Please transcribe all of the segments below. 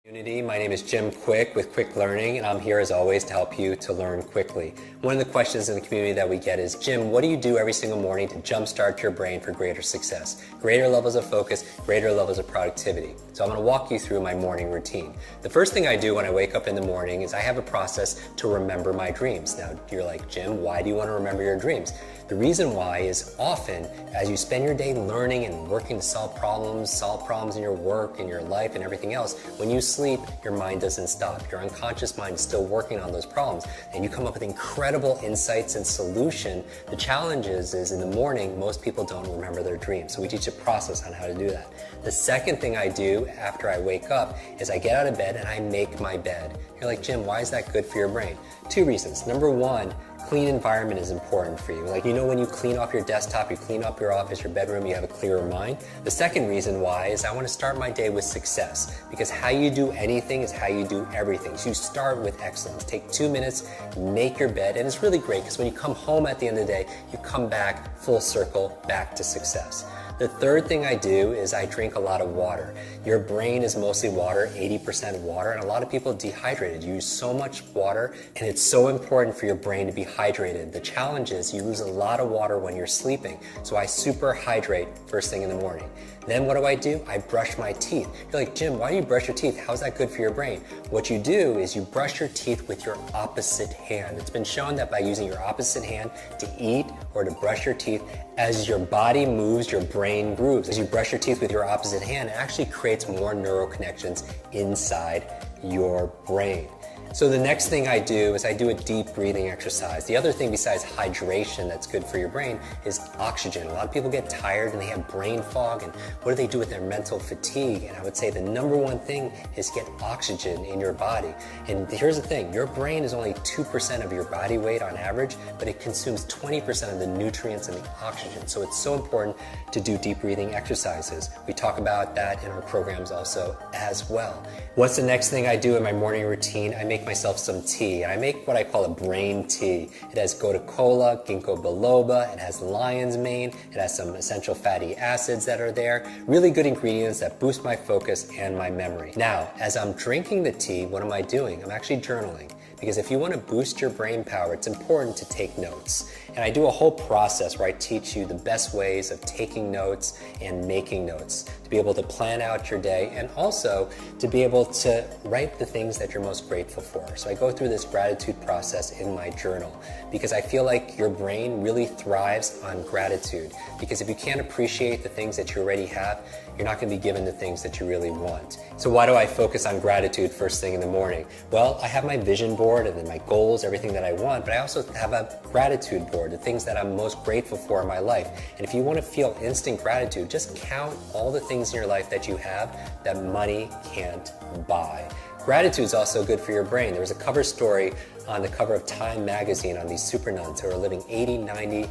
Community. My name is Jim Quick with Quick Learning, and I'm here as always to help you to learn quickly. One of the questions in the community that we get is, Jim, what do you do every single morning to jumpstart your brain for greater success, greater levels of focus, greater levels of productivity? So I'm going to walk you through my morning routine. The first thing I do when I wake up in the morning is I have a process to remember my dreams. Now you're like, Jim, why do you want to remember your dreams? The reason why is often as you spend your day learning and working to solve problems in your work, in your life, and everything else, when you sleep, your mind doesn't stop. Your unconscious mind is still working on those problems, and you come up with incredible insights and solution. The challenge is in the morning, most people don't remember their dreams, so we teach a process on how to do that. The second thing I do after I wake up is I get out of bed and I make my bed. You're like, Jim, why is that good for your brain? Two reasons. Number one, clean environment is important for you. Like, when you clean off your desktop, you clean up your office, your bedroom, you have a clearer mind. The second reason why is I want to start my day with success, because how you do anything is how you do everything. So you start with excellence. Take 2 minutes, make your bed, and it's really great because when you come home at the end of the day, you come back full circle back to success. The third thing I do is I drink a lot of water. Your brain is mostly water, 80% water, and a lot of people dehydrated. You use so much water, and it's so important for your brain to be hydrated. The challenge is you lose a lot of water when you're sleeping, so I super hydrate first thing in the morning. Then what do? I brush my teeth. You're like, Jim, why do you brush your teeth? How's that good for your brain? What you do is you brush your teeth with your opposite hand. It's been shown that by using your opposite hand to eat or to brush your teeth, as your body moves, your brain grooves. As you brush your teeth with your opposite hand, it actually creates more neural connections inside your brain. So the next thing I do is I do a deep breathing exercise. The other thing besides hydration that's good for your brain is oxygen. A lot of people get tired and they have brain fog, and what do they do with their mental fatigue? And I would say the number one thing is get oxygen in your body. And here's the thing, your brain is only 2% of your body weight on average, but it consumes 20% of the nutrients and the oxygen. So it's so important to do deep breathing exercises. We talk about that in our programs also as well. What's the next thing I do in my morning routine? I make myself some tea. I make what I call a brain tea. It has gotu kola, ginkgo biloba, it has lion's mane, it has some essential fatty acids that are there. Really good ingredients that boost my focus and my memory. Now, as I'm drinking the tea, what am I doing? I'm actually journaling. Because if you want to boost your brain power, it's important to take notes. And I do a whole process where I teach you the best ways of taking notes and making notes to be able to plan out your day and also to be able to write the things that you're most grateful for. So I go through this gratitude process in my journal because I feel like your brain really thrives on gratitude. Because if you can't appreciate the things that you already have, you're not going to be given the things that you really want. So why do I focus on gratitude first thing in the morning? Well, I have my vision board and then my goals, everything that I want, but I also have a gratitude board, the things that I'm most grateful for in my life. And if you want to feel instant gratitude, just count all the things in your life that you have that money can't buy. Gratitude is also good for your brain. There was a cover story on the cover of Time magazine on these super nuns who are living 80, 90,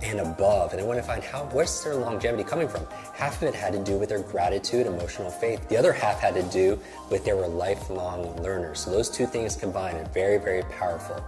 and above, and I want to find where's their longevity coming from. Half of it had to do with their gratitude, emotional faith. The other half had to do with they were lifelong learners. So those two things combined are very, very powerful.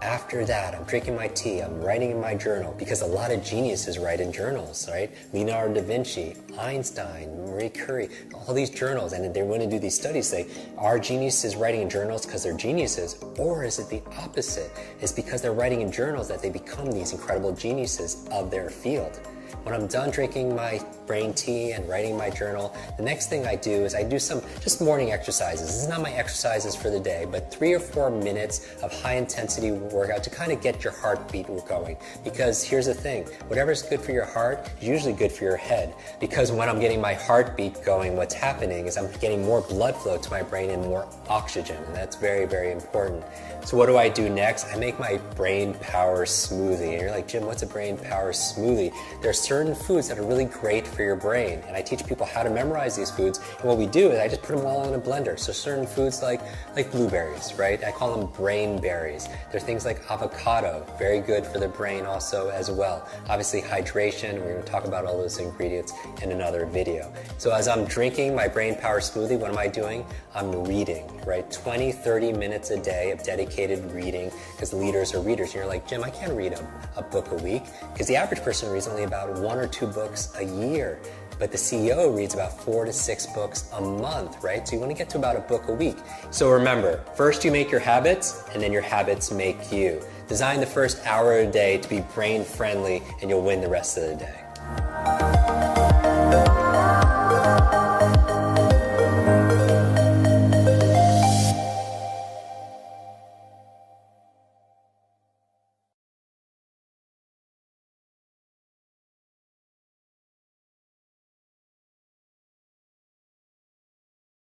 After that, I'm drinking my tea, I'm writing in my journal, because a lot of geniuses write in journals, right? Leonardo da Vinci, Einstein, Marie Curie, all these journals, and they want to do these studies, say, are geniuses writing in journals because they're geniuses, or is it the opposite? It's because they're writing in journals that they become these incredible geniuses of their field. When I'm done drinking my brain tea and writing my journal, the next thing I do is I do some just morning exercises. This is not my exercises for the day, but 3 or 4 minutes of high intensity workout to kind of get your heartbeat going. Because here's the thing, whatever's good for your heart is usually good for your head. Because when I'm getting my heartbeat going, what's happening is I'm getting more blood flow to my brain and more oxygen, and that's very, very important. So what do I do next? I make my brain power smoothie. And you're like, Jim, what's a brain power smoothie? There are certain foods that are really great for your brain, and I teach people how to memorize these foods. And what we do is I just put them all in a blender. So certain foods like blueberries, right? I call them brain berries. There are things like avocado, very good for the brain also as well. Obviously hydration, we're going to talk about all those ingredients in another video. So as I'm drinking my brain power smoothie, what am I doing? I'm reading, right? 20, 30 minutes a day of dedicated reading, because leaders are readers. And you're like, Jim, I can't read a book a week, because the average person reads only about 1 or 2 books a year. but the CEO reads about 4 to 6 books a month, right? So you want to get to about a book a week. So remember, first you make your habits, and then your habits make you. Design the first hour a day to be brain friendly, and you'll win the rest of the day.